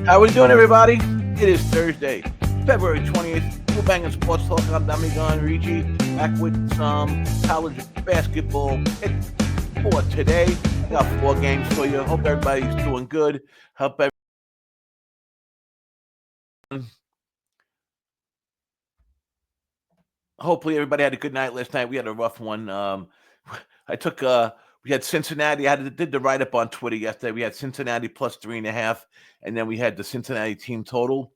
How we doing, everybody? It is Thursday, February 20th. Who-Bangin Sports Talk. I'm Dommy Gun, Ricci, back with some college basketball picks for today. I got 4 games for you. Hope everybody's doing good. Hopefully everybody had a good night last night. We had a rough one. We had Cincinnati. Did the write-up on Twitter yesterday. We had Cincinnati plus 3.5, and then we had the Cincinnati team total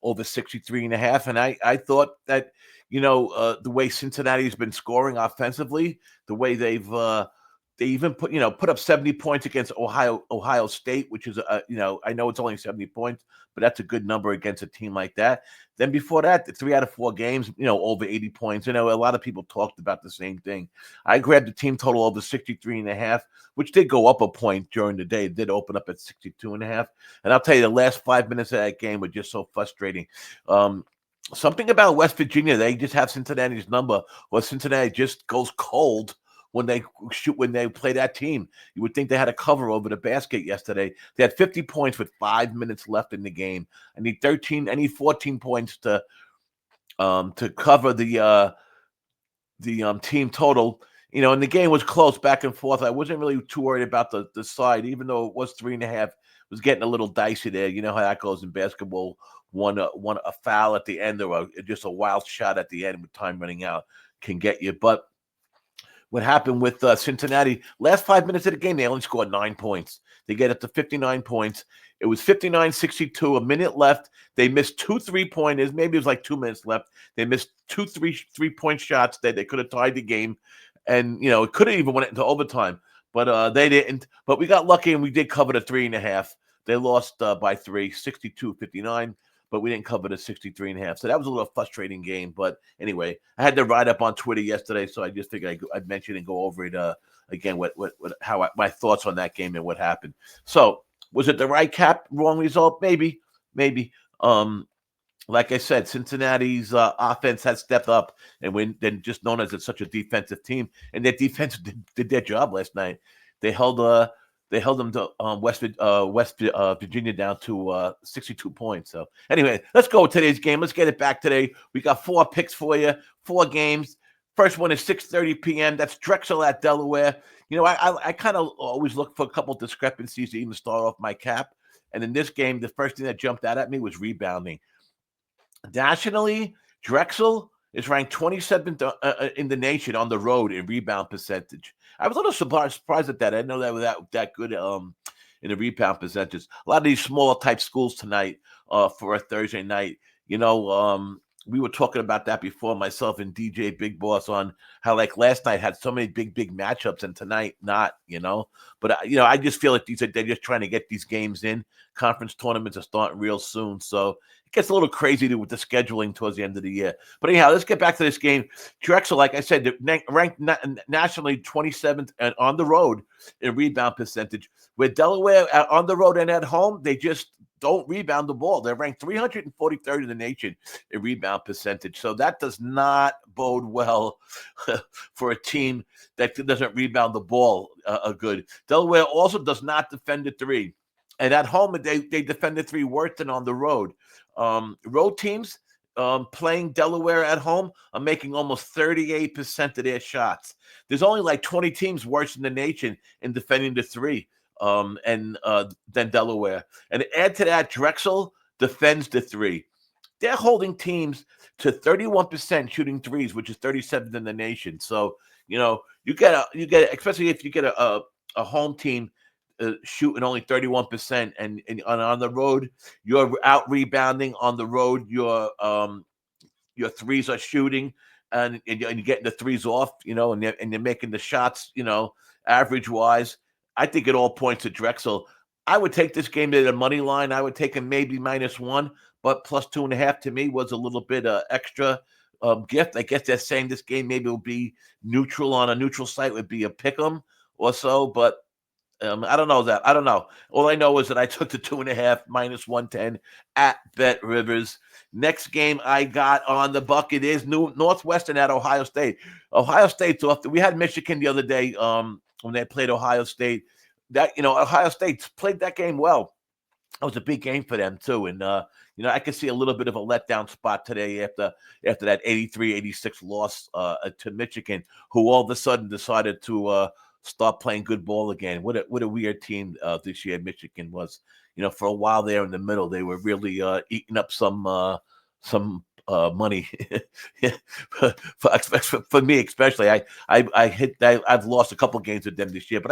over 63.5. And I thought that, the way Cincinnati's been scoring offensively, the way they even put up 70 points against Ohio State, which is I know it's only 70 points, but that's a good number against a team like that. Then before that, the 3 out of 4 games, over 80 points. A lot of people talked about the same thing. I grabbed the team total over 63.5, which did go up a point during the day. It did open up at 62.5. And I'll tell you, the last 5 minutes of that game were just so frustrating. Something about West Virginia, they just have Cincinnati's number, or Cincinnati just goes cold when they play that team. You would think they had a cover over the basket yesterday. They had 50 points with 5 minutes left in the game. I need 14 points to cover the team total. And the game was close back and forth. I wasn't really too worried about the side, even though it was 3.5. It was getting a little dicey there. You know how that goes in basketball. One a foul at the end, or just a wild shot at the end with time running out can get you. But what happened with Cincinnati, last 5 minutes of the game, they only scored 9 points. They get up to 59 points. It was 59-62, a minute left. They missed 2 3-pointers. Maybe it was like 2 minutes left. They missed 2 3-point shots that they could have tied the game. And, it could have even went into overtime. But they didn't. But we got lucky, and we did cover the 3.5. They lost by 3, 62-59. But we didn't cover the 63.5. So that was a little frustrating game. But anyway, I had to write up on Twitter yesterday, so I just figured I'd mention and go over it again, my thoughts on that game and what happened. So was it the right cap, wrong result? Maybe. Like I said, Cincinnati's offense has stepped up, and then just known as such a defensive team, and their defense did their job last night. They held them to West Virginia down to 62 points. So anyway, let's go with today's game. Let's get it back today. We got 4 picks for you, 4 games. First one is 6:30 p.m. That's Drexel at Delaware. I kind of always look for a couple discrepancies to even start off my cap. And in this game, the first thing that jumped out at me was rebounding. Nationally, Drexel is ranked 27th in the nation on the road in rebound percentage. I was a little surprised at that. I didn't know that was that good in the rebound percentages. A lot of these smaller type schools tonight for a Thursday night. We were talking about that before, myself and DJ Big Boss, on how like last night had so many big matchups and tonight not. But I just feel like they're just trying to get these games in. Conference tournaments are starting real soon, so it gets a little crazy with the scheduling towards the end of the year. But anyhow, let's get back to this game. Drexel, like I said, ranked nationally 27th and on the road in rebound percentage. With Delaware on the road and at home, they just don't rebound the ball. They're ranked 343rd in the nation in rebound percentage. So that does not bode well for a team that doesn't rebound the ball good. Delaware also does not defend the 3. And at home, they defend the 3 worse than on the road. Road teams playing Delaware at home are making almost 38% of their shots. There's only like 20 teams worse in the nation in defending the 3 than Delaware. And add to that, Drexel defends the 3. They're holding teams to 31% shooting threes, which is 37th in the nation. So you get especially if you get a home team shooting only 31%, and on the road you're out rebounding. On the road your threes are shooting, and you're getting the threes off, and you're making the shots, average wise. I think it all points to Drexel. I would take this game to the money line. I would take him maybe -1, but plus 2.5 to me was a little bit extra gift. I guess they're saying this game maybe will be neutral on a neutral site, would be a pick 'em or so, but I don't know that. I don't know. All I know is that I took the 2.5 -110 at Bet Rivers. Next game I got on the bucket is Northwestern at Ohio State. Ohio State's off. We had Michigan the other day when they played Ohio State. Ohio State played that game well. That was a big game for them too. And I could see a little bit of a letdown spot today after that 83-86 loss to Michigan, who all of a sudden decided to start playing good ball again. What a weird team this year Michigan was. For a while there in the middle, they were really eating up some money. for me especially. I've lost a couple games with them this year, but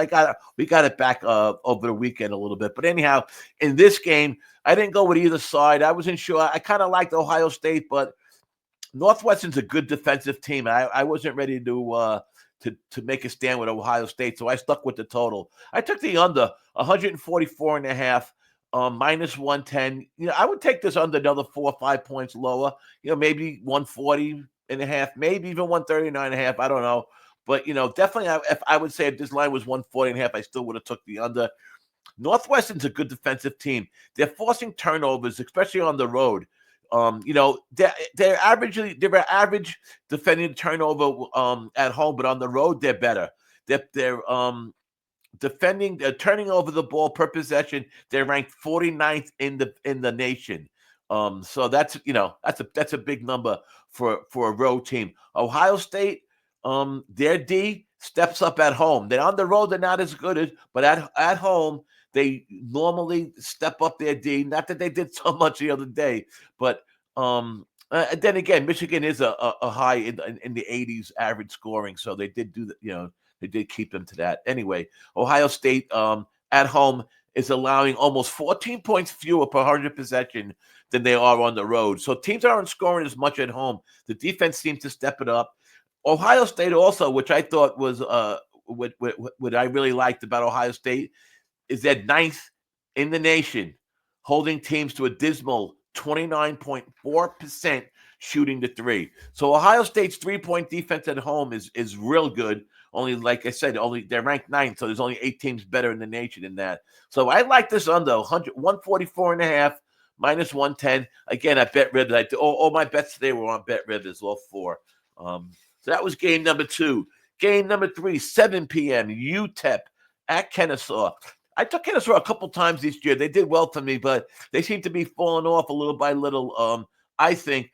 we got it back over the weekend a little bit. But anyhow, in this game, I didn't go with either side. I wasn't sure. I kind of liked Ohio State, but Northwestern's a good defensive team. I wasn't ready to make a stand with Ohio State, so I stuck with the total. I took the under 144.5. Minus 110. I would take this under another 4 or 5 points lower. Maybe 140.5, maybe even 139.5. I don't know. But, definitely if I would say if this line was 140.5, I still would have took the under. Northwestern's a good defensive team. They're forcing turnovers, especially on the road. They're average defending turnover at home, but on the road they're better. They're turning over the ball per possession. They're ranked 49th in the nation. So that's a big number for a road team. Ohio State, their D steps up at home. They're on the road, they're not as good as, but at home they normally step up their D. Not that they did so much the other day, but then again, Michigan is a high in the 80s average scoring, so they did do that. They did keep them to that. Anyway, Ohio State at home is allowing almost 14 points fewer per 100 possession than they are on the road. So teams aren't scoring as much at home. The defense seems to step it up. Ohio State also, which I thought was what I really liked about Ohio State, is that 9th in the nation, holding teams to a dismal 29.4% shooting the three. So Ohio State's 3-point defense at home is real good. Only, like I said, they're ranked 9th, so there's only 8 teams better in the nation than that. So I like this under 144.5 minus 110. Again, I bet Rivers. All my bets today were on bet Rivers, all 4. So that was game number 2. Game number 3, 7 p.m. UTEP at Kennesaw. I took Kennesaw a couple times this year. They did well for me, but they seem to be falling off a little by little, I think.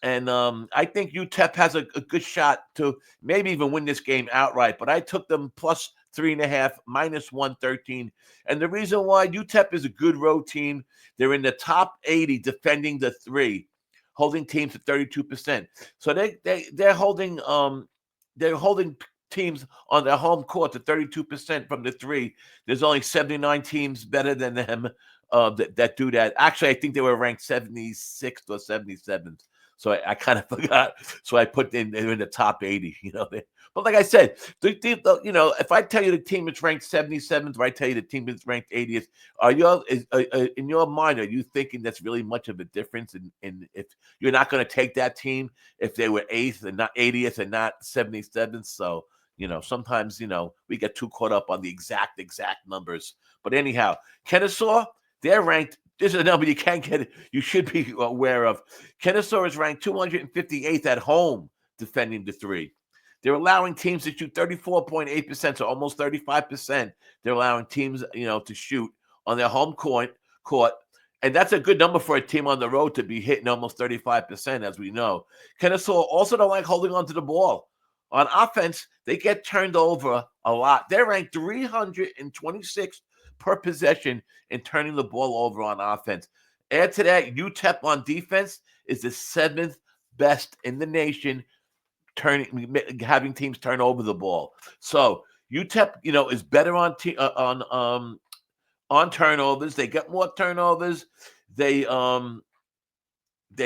And I think UTEP has a good shot to maybe even win this game outright. But I took them plus 3.5, minus 113. And the reason why, UTEP is a good road team. They're in the top 80 defending the three, holding teams at 32%. So they're holding teams on their home court to 32% from the three. There's only 79 teams better than them that do that. Actually, I think they were ranked 76th or 77th. So I kind of forgot. So I put they're in the top 80, But like I said, if I tell you the team is ranked 77th, or I tell you the team is ranked 80th, in your mind, are you thinking that's really much of a difference? In if you're not going to take that team if they were 8th and not 80th and not 77th? So sometimes we get too caught up on the exact numbers. But anyhow, Kennesaw, they're ranked. This is a number you can't get. You should be aware of. Kennesaw is ranked 258th at home defending the three. They're allowing teams to shoot 34.8%, so almost 35%. They're allowing teams, to shoot on their home court, and that's a good number for a team on the road to be hitting almost 35%, as we know. Kennesaw also don't like holding onto the ball. On offense, they get turned over a lot. They're ranked 326th per possession in turning the ball over on offense. Add to that, UTEP on defense is the 7th best in the nation, having teams turn over the ball. So UTEP, is better on turnovers. They get more turnovers. They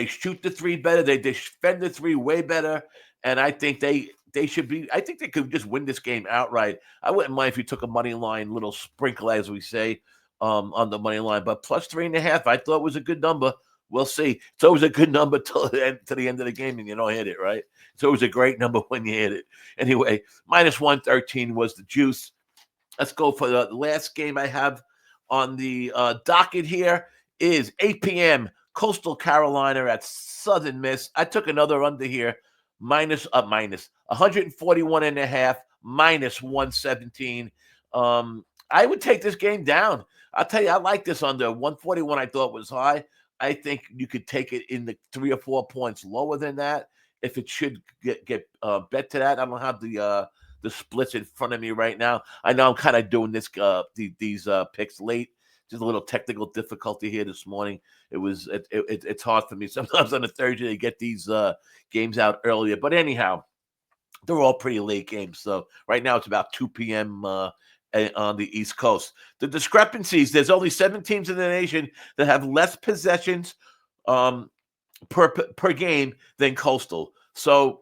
shoot the three better. They defend the three way better. And I think they should be. I think they could just win this game outright. I wouldn't mind if you took a money line, little sprinkle, as we say, on the money line. But plus 3.5, I thought was a good number. We'll see. It's always a good number to the end of the game, and you don't hit it, right? It's always a great number when you hit it. Anyway, minus 113 was the juice. Let's go for the last game I have on the docket here. Is 8 p.m. Coastal Carolina at Southern Miss. I took another under here. Minus 141.5, minus 117. I would take this game down. I'll tell you, I like this under 141. I thought was high. I think you could take it in the 3 or 4 points lower than that. If it should get bet to that, I don't have the splits in front of me right now. I know I'm kind of doing these picks late. Just a little technical difficulty here this morning. It's hard for me sometimes on a Thursday to get these games out earlier. But anyhow, they're all pretty late games. So right now it's about 2 p.m. On the East Coast. The discrepancies, there's only 7 teams in the nation that have less possessions per game than Coastal. So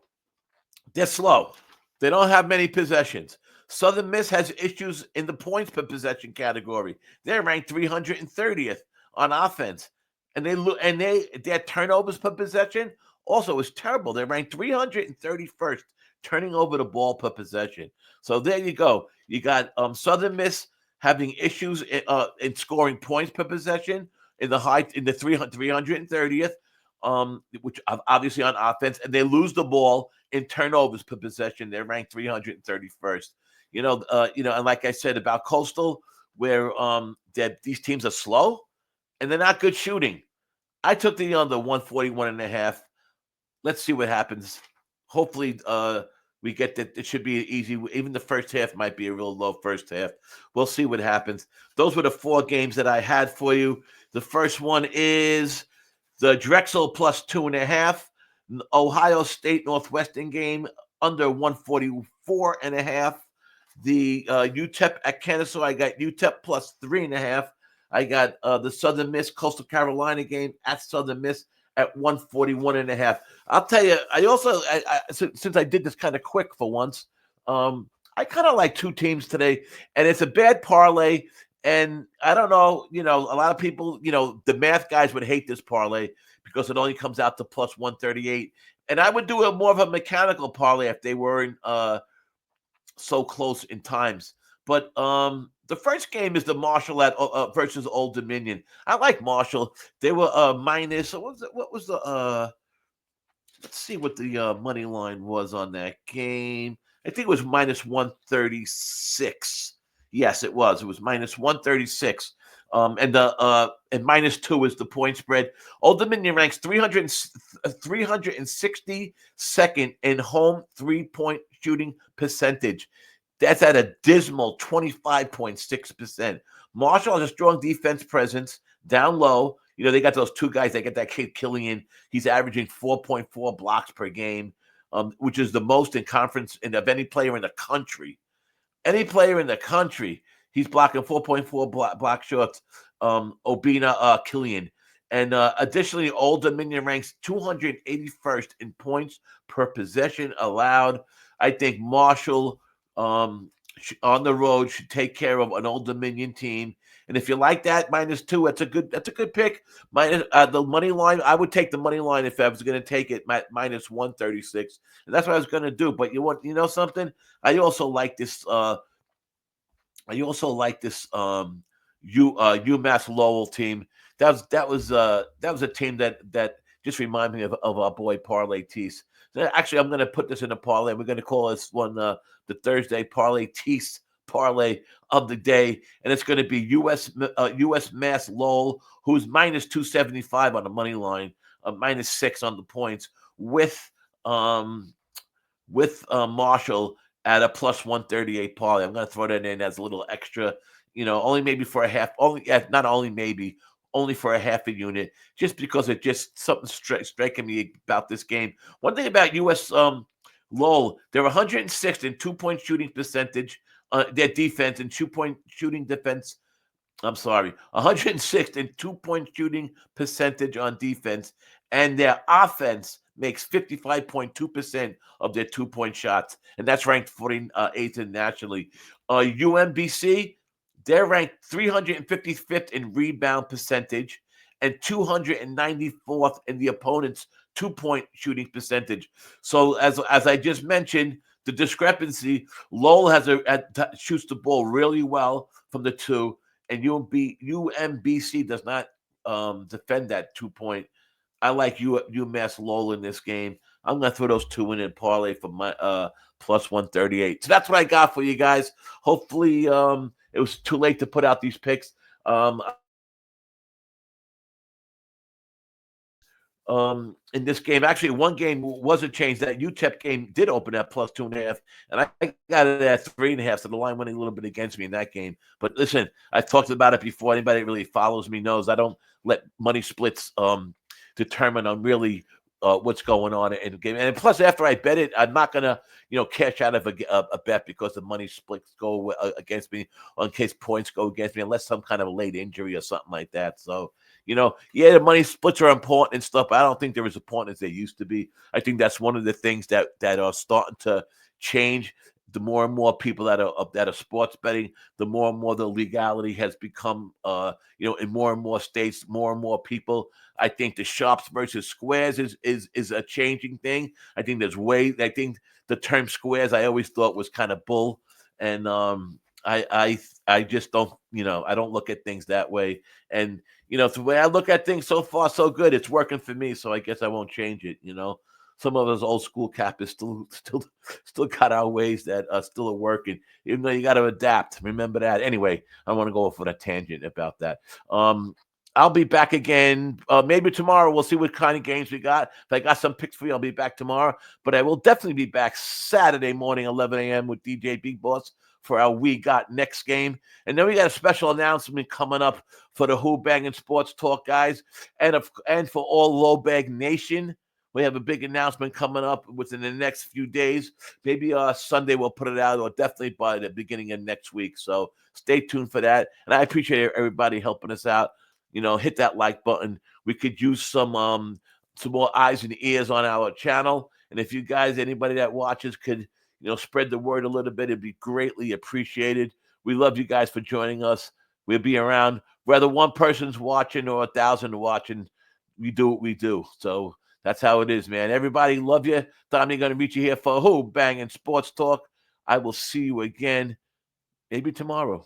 they're slow. They don't have many possessions. Southern Miss has issues in the points per possession category. They're ranked 330th on offense, and their turnovers per possession also is terrible. They're ranked 331st turning over the ball per possession. So there you go. You got Southern Miss having issues in scoring points per possession in the 330th, which obviously on offense, and they lose the ball in turnovers per possession. They're ranked 331st. And like I said about Coastal, where these teams are slow and they're not good shooting. I took the under 141.5. Let's see what happens. Hopefully, we get that. It should be easy. Even the first half might be a real low first half. We'll see what happens. Those were the 4 games that I had for you. The first one is the Drexel plus 2.5. Ohio State Northwestern game under 144.5. The UTEP at Kennesaw, I got UTEP plus 3.5. I got the Southern Miss Coastal Carolina game at Southern Miss at 141.5. I'll tell you, since I did this kind of quick for once, I kind of like 2 teams today, and it's a bad parlay. And I don't know, a lot of people, the math guys would hate this parlay because it only comes out to plus 138. And I would do a more of a mechanical parlay if they weren't so close in times. But the first game is the Marshall at versus Old Dominion. I like Marshall. They were minus. What was the? Let's see what the money line was on that game. I think it was minus 136. Yes, it was. It was minus 136. And minus 2 is the point spread. Old Dominion ranks 362nd in home 3-point shooting percentage. That's at a dismal 25.6%. Marshall has a strong defense presence down low. They got those 2 guys. They got that kid Killian. He's averaging 4.4 blocks per game, which is the most in conference of any player in the country. Any player in the country, he's blocking 4.4 block shots. Obina Killian. And additionally, Old Dominion ranks 281st in points per possession allowed. I think Marshall on the road should take care of an Old Dominion team. And if you like that, minus 2, that's a good pick. Minus the money line, I would take the money line if I was going to take it minus 136, and that's what I was going to do. But you know something? I also like this. UMass Lowell team. That was a team that just reminded me of our boy Parlay Tease. Actually, I'm going to put this in a parlay. We're going to call this one the Thursday Parlay Tease parlay of the day, and it's going to be UMass Lowell, who's minus 275 on the money line, minus 6 on the points, with Marshall at a plus 138 parlay. I'm going to throw that in as a little extra, only maybe for a half, not only maybe, only for a half a unit, just because it just something striking me about this game. One thing about US Lowell, they're 106th in 2-point shooting percentage, their defense and 2-point shooting defense. I'm sorry, 106th in 2-point shooting percentage on defense, and their offense makes 55.2% of their 2-point shots, and that's ranked 48th nationally. UMBC, they're ranked 355th in rebound percentage and 294th in the opponent's 2-point shooting percentage. So as I just mentioned, the discrepancy, Lowell shoots the ball really well from the 2, and UMBC does not defend that 2-point. I like UMass Lowell in this game. I'm going to throw those 2 in and parlay for my plus 138. So that's what I got for you guys. Hopefully, it was too late to put out these picks. Um, in this game. Actually, one game wasn't changed. That UTEP game did open at +2.5, and I got it at 3.5. So the line went a little bit against me in that game. But listen, I talked about it before. Anybody that really follows me knows I don't let money splits determine on really what's going on in the game. And plus, after I bet it, I'm not gonna cash out of a bet because the money splits go against me, or in case points go against me, unless some kind of a late injury or something like that. So yeah, the money splits are important and stuff, but I don't think they're as important as they used to be. I think that's one of the things that are starting to change. The more and more people that are sports betting, the more and more the legality has become, in more and more states, more and more people. I think the sharps versus squares is a changing thing. I think I think the term squares I always thought was kind of bull, and I just don't, I don't look at things that way. And the way I look at things, so far so good. It's working for me, so I guess I won't change it. Some of us old school cappers still got our ways that still are working. Even though you got to adapt. Remember that. Anyway, I want to go off on a tangent about that. I'll be back again maybe tomorrow. We'll see what kind of games we got. If I got some picks for you, I'll be back tomorrow. But I will definitely be back Saturday morning, 11 a.m. with DJ Big Boss for our We Got Next game. And then we got a special announcement coming up for the Who-Bangin Sports Talk guys, and for all Low Bag Nation. We have a big announcement coming up within the next few days. Maybe Sunday we'll put it out, or definitely by the beginning of next week. So stay tuned for that. And I appreciate everybody helping us out. Hit that like button. We could use some more eyes and ears on our channel. And if you guys, anybody that watches, could spread the word a little bit, it'd be greatly appreciated. We love you guys for joining us. We'll be around. Whether one person's watching or 1,000 watching, we do what we do. So that's how it is, man. Everybody, love you. Dommy going to meet you here for Who Banging Sports Talk. I will see you again maybe tomorrow.